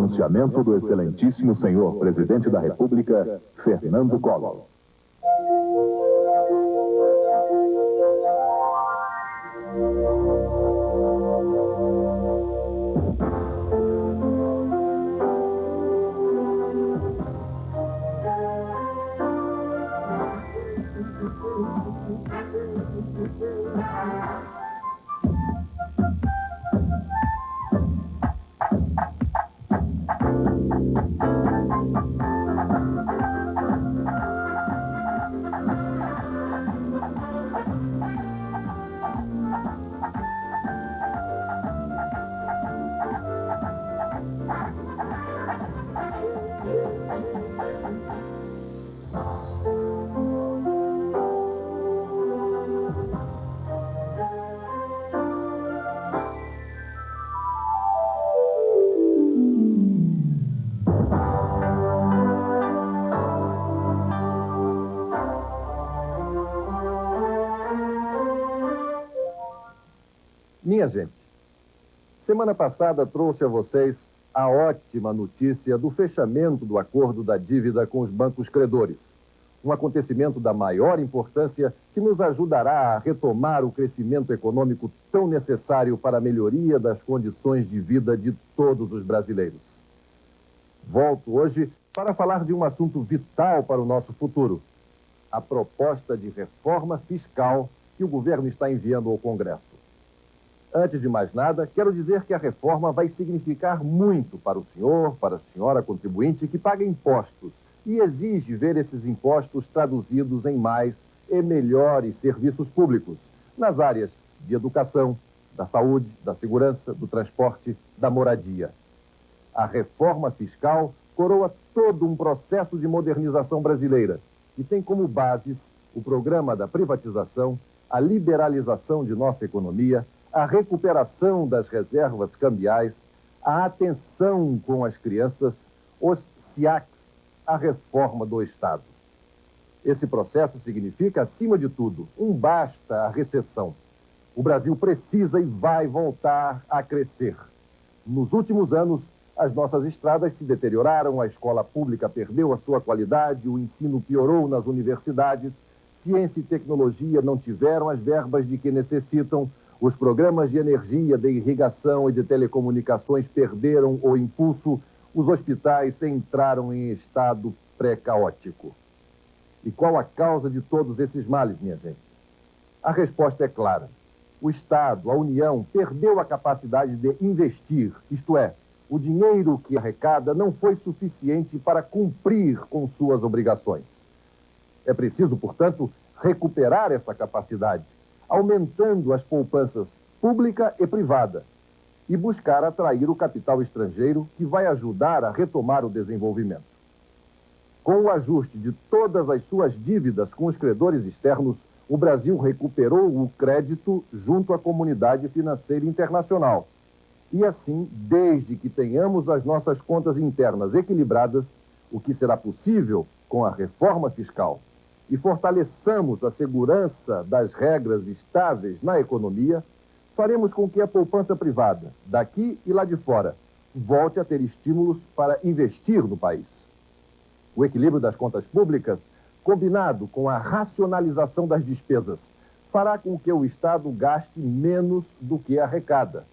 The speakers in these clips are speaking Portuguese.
pronunciamento do excelentíssimo senhor presidente da República, Fernando Collor. Minha gente, semana passada trouxe a vocês a ótima notícia do fechamento do acordo da dívida com os bancos credores. Um acontecimento da maior importância que nos ajudará a retomar o crescimento econômico tão necessário para a melhoria das condições de vida de todos os brasileiros. Volto hoje para falar de um assunto vital para o nosso futuro: a proposta de reforma fiscal que o governo está enviando ao Congresso. Antes de mais nada, quero dizer que a reforma vai significar muito para o senhor, para a senhora contribuinte que paga impostos e exige ver esses impostos traduzidos em mais e melhores serviços públicos, nas áreas de educação, da saúde, da segurança, do transporte, da moradia. A reforma fiscal coroa todo um processo de modernização brasileira e tem como bases o programa da privatização, a liberalização de nossa economia, a recuperação das reservas cambiais, a atenção com as crianças, os SIACs, a reforma do Estado. Esse processo significa, acima de tudo, um basta à recessão. O Brasil precisa e vai voltar a crescer. Nos últimos anos, as nossas estradas se deterioraram, a escola pública perdeu a sua qualidade, o ensino piorou nas universidades, ciência e tecnologia não tiveram as verbas de que necessitam, os programas de energia, de irrigação e de telecomunicações perderam o impulso, os hospitais entraram em estado pré-caótico. E qual a causa de todos esses males, minha gente? A resposta é clara. O Estado, a União, perdeu a capacidade de investir, isto é, o dinheiro que arrecada não foi suficiente para cumprir com suas obrigações. É preciso, portanto, recuperar essa capacidade, aumentando as poupanças pública e privada, e buscar atrair o capital estrangeiro que vai ajudar a retomar o desenvolvimento. Com o ajuste de todas as suas dívidas com os credores externos, o Brasil recuperou o crédito junto à comunidade financeira internacional. E assim, desde que tenhamos as nossas contas internas equilibradas, o que será possível com a reforma fiscal, e fortaleçamos a segurança das regras estáveis na economia, faremos com que a poupança privada, daqui e lá de fora, volte a ter estímulos para investir no país. O equilíbrio das contas públicas, combinado com a racionalização das despesas, fará com que o Estado gaste menos do que arrecada,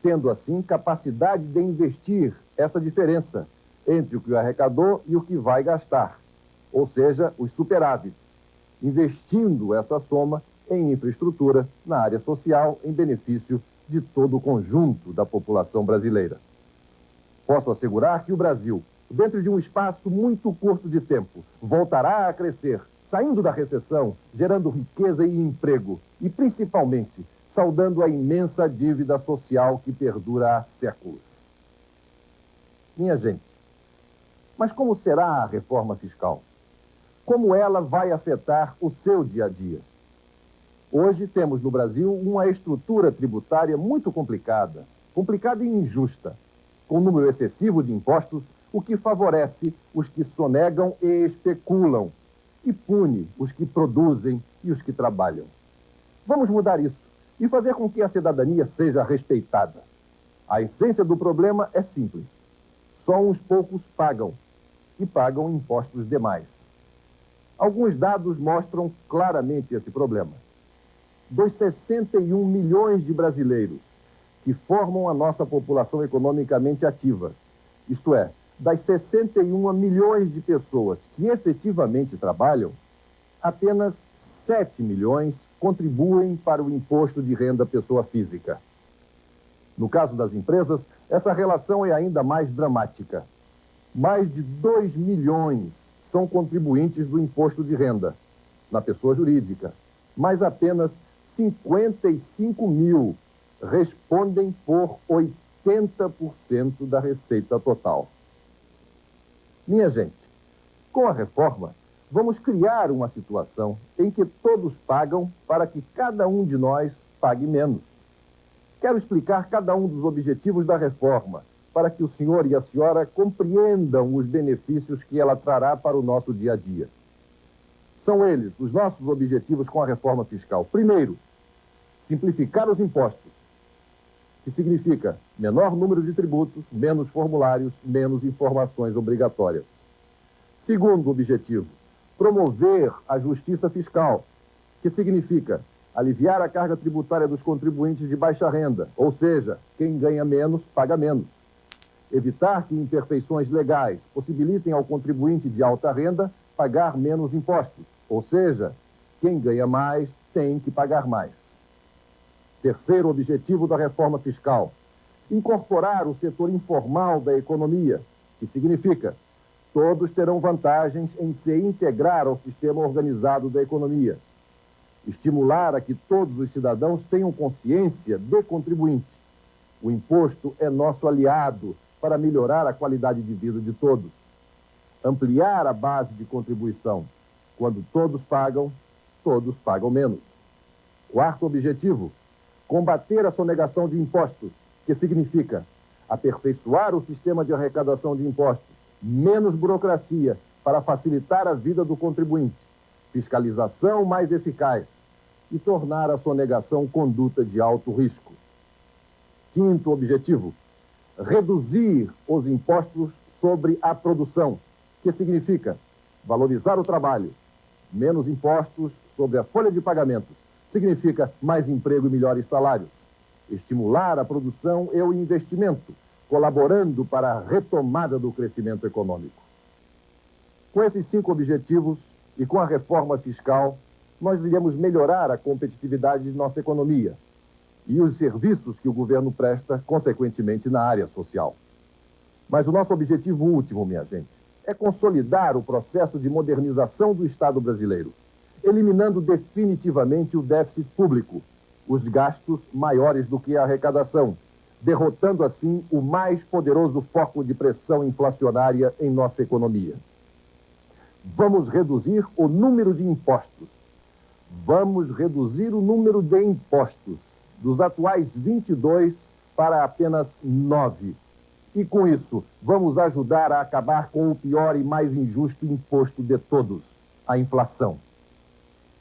tendo assim capacidade de investir essa diferença entre o que arrecadou e o que vai gastar, ou seja, os superávites, investindo essa soma em infraestrutura na área social em benefício de todo o conjunto da população brasileira. Posso assegurar que o Brasil, dentro de um espaço muito curto de tempo, voltará a crescer, saindo da recessão, gerando riqueza e emprego e, principalmente, saldando a imensa dívida social que perdura há séculos. Minha gente, mas como será a reforma fiscal? Como ela vai afetar o seu dia a dia? Hoje temos no Brasil uma estrutura tributária muito complicada e injusta, com um número excessivo de impostos, o que favorece os que sonegam e especulam, e pune os que produzem e os que trabalham. Vamos mudar isso e fazer com que a cidadania seja respeitada. A essência do problema é simples: Só uns poucos pagam, e pagam impostos demais. Alguns dados mostram claramente esse problema. Dos 61 milhões de brasileiros que formam a nossa população economicamente ativa, isto é, das 61 milhões de pessoas que efetivamente trabalham, apenas 7 milhões contribuem para o imposto de renda pessoa física. No caso das empresas, essa relação é ainda mais dramática. Mais de 2 milhões são contribuintes do imposto de renda na pessoa jurídica, mas apenas 55 mil respondem por 80% da receita total. Minha gente, com a reforma, vamos criar uma situação em que todos pagam para que cada um de nós pague menos. Quero explicar cada um dos objetivos da reforma, para que o senhor e a senhora compreendam os benefícios que ela trará para o nosso dia a dia. São eles os nossos objetivos com a reforma fiscal. Primeiro, simplificar os impostos, que significa menor número de tributos, menos formulários, menos informações obrigatórias. Segundo objetivo, promover a justiça fiscal, que significa aliviar a carga tributária dos contribuintes de baixa renda, ou seja, quem ganha menos, paga menos. Evitar que imperfeições legais possibilitem ao contribuinte de alta renda pagar menos impostos, ou seja, quem ganha mais tem que pagar mais. Terceiro objetivo da reforma fiscal, incorporar o setor informal da economia, que significa todos terão vantagens em se integrar ao sistema organizado da economia. Estimular a que todos os cidadãos tenham consciência de contribuinte. O imposto é nosso aliado para melhorar a qualidade de vida de todos. Ampliar a base de contribuição. Quando todos pagam menos. Quarto objetivo, combater a sonegação de impostos, que significa aperfeiçoar o sistema de arrecadação de impostos, menos burocracia para facilitar a vida do contribuinte, fiscalização mais eficaz e tornar a sonegação conduta de alto risco. Quinto objetivo, reduzir os impostos sobre a produção, que significa valorizar o trabalho, menos impostos sobre a folha de pagamentos, significa mais emprego e melhores salários. Estimular a produção e o investimento, colaborando para a retomada do crescimento econômico. Com esses 5 objetivos e com a reforma fiscal, nós iremos melhorar a competitividade de nossa economia e os serviços que o governo presta, consequentemente, na área social. Mas o nosso objetivo último, minha gente, é consolidar o processo de modernização do Estado brasileiro, eliminando definitivamente o déficit público, os gastos maiores do que a arrecadação, derrotando assim o mais poderoso foco de pressão inflacionária em nossa economia. Vamos reduzir o número de impostos. Vamos reduzir o número de impostos dos atuais 22 para apenas 9. E com isso, vamos ajudar a acabar com o pior e mais injusto imposto de todos, a inflação.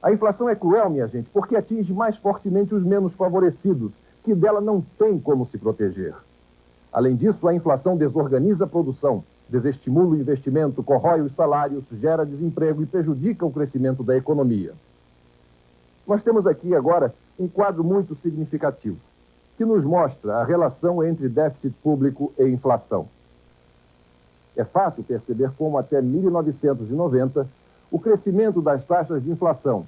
A inflação é cruel, minha gente, porque atinge mais fortemente os menos favorecidos, que dela não tem como se proteger. Além disso, a inflação desorganiza a produção, desestimula o investimento, corrói os salários, gera desemprego e prejudica o crescimento da economia. Nós temos aqui agora um quadro muito significativo, que nos mostra a relação entre déficit público e inflação. É fácil perceber como até 1990 o crescimento das taxas de inflação,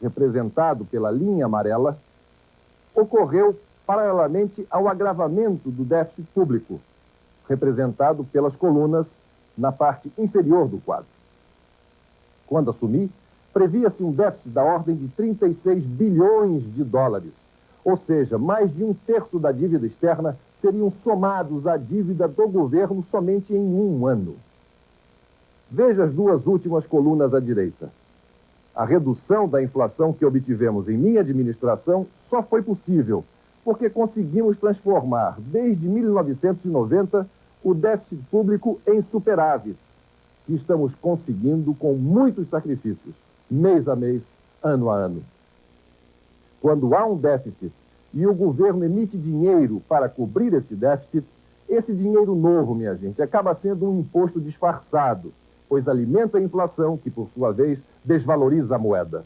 representado pela linha amarela, ocorreu paralelamente ao agravamento do déficit público, representado pelas colunas na parte inferior do quadro. Quando assumi, previa-se um déficit da ordem de 36 bilhões de dólares, ou seja, mais de 1/3 da dívida externa seriam somados à dívida do governo somente em um ano. Veja as 2 últimas colunas à direita. A redução da inflação que obtivemos em minha administração só foi possível porque conseguimos transformar, desde 1990, o déficit público em superávit, que estamos conseguindo com muitos sacrifícios, mês a mês, ano a ano. Quando há um déficit e o governo emite dinheiro para cobrir esse déficit, Esse dinheiro novo, minha gente, acaba sendo um imposto disfarçado, pois alimenta a inflação, que, por sua vez, desvaloriza a moeda.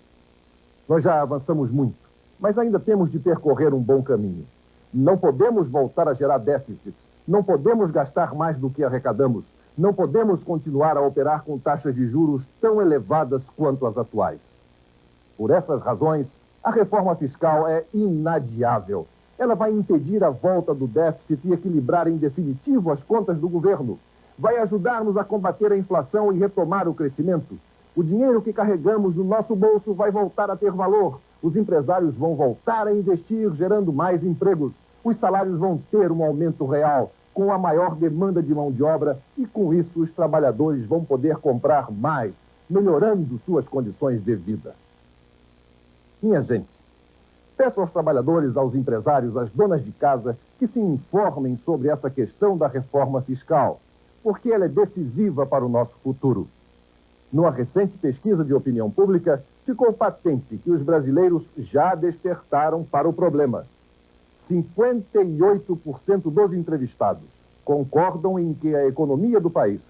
Nós já avançamos muito, mas ainda temos de percorrer um bom caminho. Não podemos voltar a gerar déficits, não podemos gastar mais do que arrecadamos, não podemos continuar a operar com taxas de juros tão elevadas quanto as atuais. Por essas razões, a reforma fiscal é inadiável. Ela vai impedir a volta do déficit e equilibrar em definitivo as contas do governo. Vai ajudar-nos a combater a inflação e retomar o crescimento. O dinheiro que carregamos no nosso bolso vai voltar a ter valor. Os empresários vão voltar a investir, gerando mais empregos. Os salários vão ter um aumento real, com a maior demanda de mão de obra, e com isso os trabalhadores vão poder comprar mais, melhorando suas condições de vida. Minha gente, peço aos trabalhadores, aos empresários, às donas de casa que se informem sobre essa questão da reforma fiscal, porque ela é decisiva para o nosso futuro. Numa recente pesquisa de opinião pública, ficou patente que os brasileiros já despertaram para o problema. 58% dos entrevistados concordam em que a economia do país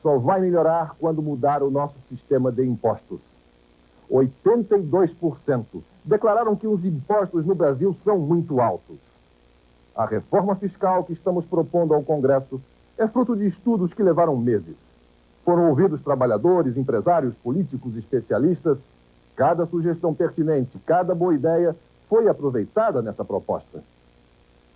só vai melhorar quando mudar o nosso sistema de impostos. 82% declararam que os impostos no Brasil são muito altos. A reforma fiscal que estamos propondo ao Congresso é fruto de estudos que levaram meses. Foram ouvidos trabalhadores, empresários, políticos, especialistas. Cada sugestão pertinente, cada boa ideia foi aproveitada nessa proposta.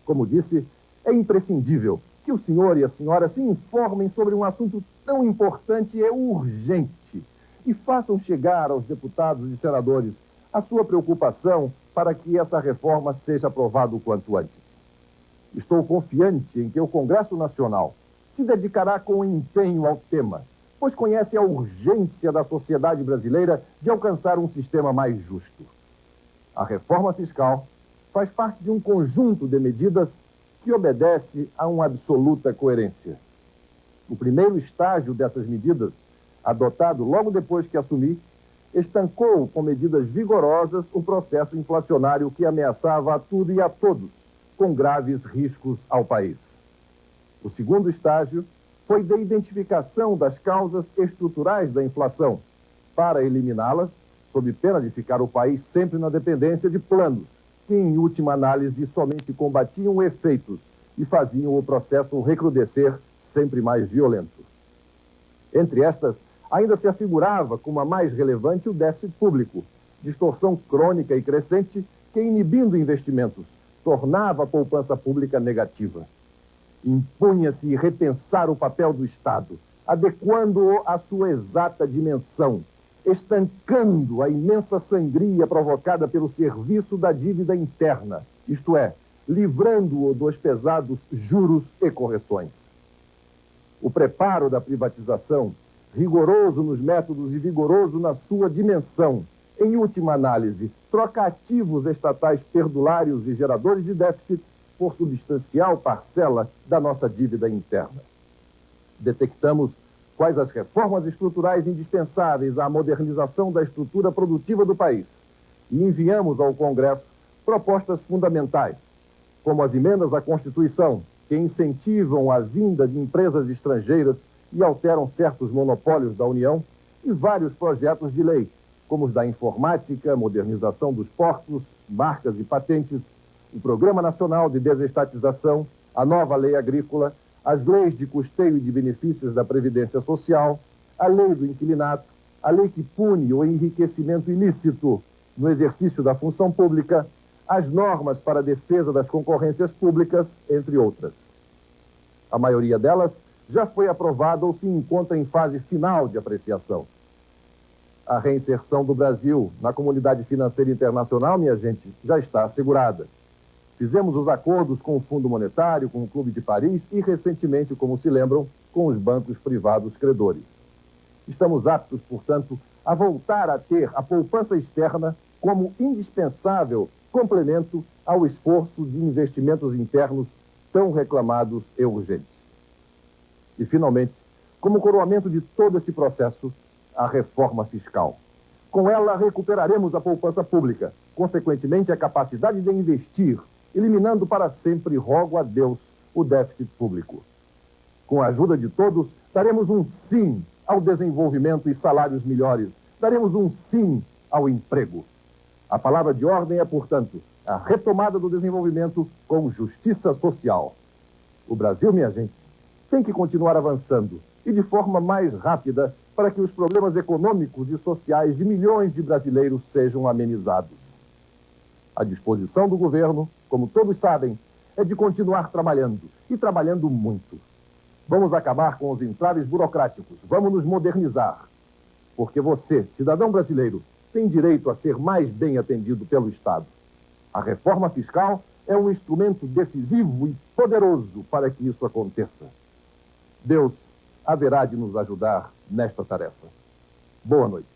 Como disse, é imprescindível que o senhor e a senhora se informem sobre um assunto tão importante e urgente e façam chegar aos deputados e senadores a sua preocupação para que essa reforma seja aprovada o quanto antes. Estou confiante em que o Congresso Nacional se dedicará com empenho ao tema, pois conhece a urgência da sociedade brasileira de alcançar um sistema mais justo. A reforma fiscal faz parte de um conjunto de medidas que obedece a uma absoluta coerência. O primeiro estágio dessas medidas, adotado logo depois que assumi, estancou com medidas vigorosas o processo inflacionário que ameaçava a tudo e a todos, com graves riscos ao país. O segundo estágio foi da identificação das causas estruturais da inflação, para eliminá-las, sob pena de ficar o país sempre na dependência de planos, que, em última análise, somente combatiam efeitos e faziam o processo recrudescer sempre mais violento. Entre estas, ainda se afigurava como a mais relevante o déficit público, distorção crônica e crescente que, inibindo investimentos, tornava a poupança pública negativa. Impunha-se repensar o papel do Estado, adequando-o à sua exata dimensão, estancando a imensa sangria provocada pelo serviço da dívida interna, isto é, livrando-o dos pesados juros e correções. O preparo da privatização, rigoroso nos métodos e vigoroso na sua dimensão, em última análise, troca ativos estatais perdulários e geradores de déficit por substancial parcela da nossa dívida interna. Detectamos quais as reformas estruturais indispensáveis à modernização da estrutura produtiva do país e enviamos ao Congresso propostas fundamentais, como as emendas à Constituição, que incentivam a vinda de empresas estrangeiras e alteram certos monopólios da União, e vários projetos de lei, como os da informática, modernização dos portos, marcas e patentes, o Programa Nacional de Desestatização, a nova lei agrícola, as leis de custeio e de benefícios da Previdência Social, a lei do inquilinato, a lei que pune o enriquecimento ilícito no exercício da função pública, as normas para a defesa das concorrências públicas, entre outras. A maioria delas já foi aprovada ou se encontra em fase final de apreciação. A reinserção do Brasil na comunidade financeira internacional, minha gente, já está assegurada. Fizemos os acordos com o Fundo Monetário, com o Clube de Paris e, recentemente, como se lembram, com os bancos privados credores. Estamos aptos, portanto, a voltar a ter a poupança externa como indispensável complemento ao esforço de investimentos internos tão reclamados e urgentes. E, finalmente, como coroamento de todo esse processo, a reforma fiscal. Com ela, recuperaremos a poupança pública, consequentemente, a capacidade de investir, eliminando para sempre, rogo a Deus, o déficit público. Com a ajuda de todos, daremos um sim ao desenvolvimento e salários melhores. Daremos um sim ao emprego. A palavra de ordem é, portanto, a retomada do desenvolvimento com justiça social. O Brasil, minha gente, tem que continuar avançando e de forma mais rápida para que os problemas econômicos e sociais de milhões de brasileiros sejam amenizados. A disposição do governo, como todos sabem, é de continuar trabalhando, e trabalhando muito. Vamos acabar com os entraves burocráticos, vamos nos modernizar. Porque você, cidadão brasileiro, tem direito a ser mais bem atendido pelo Estado. A reforma fiscal é um instrumento decisivo e poderoso para que isso aconteça. Deus haverá de nos ajudar nesta tarefa. Boa noite.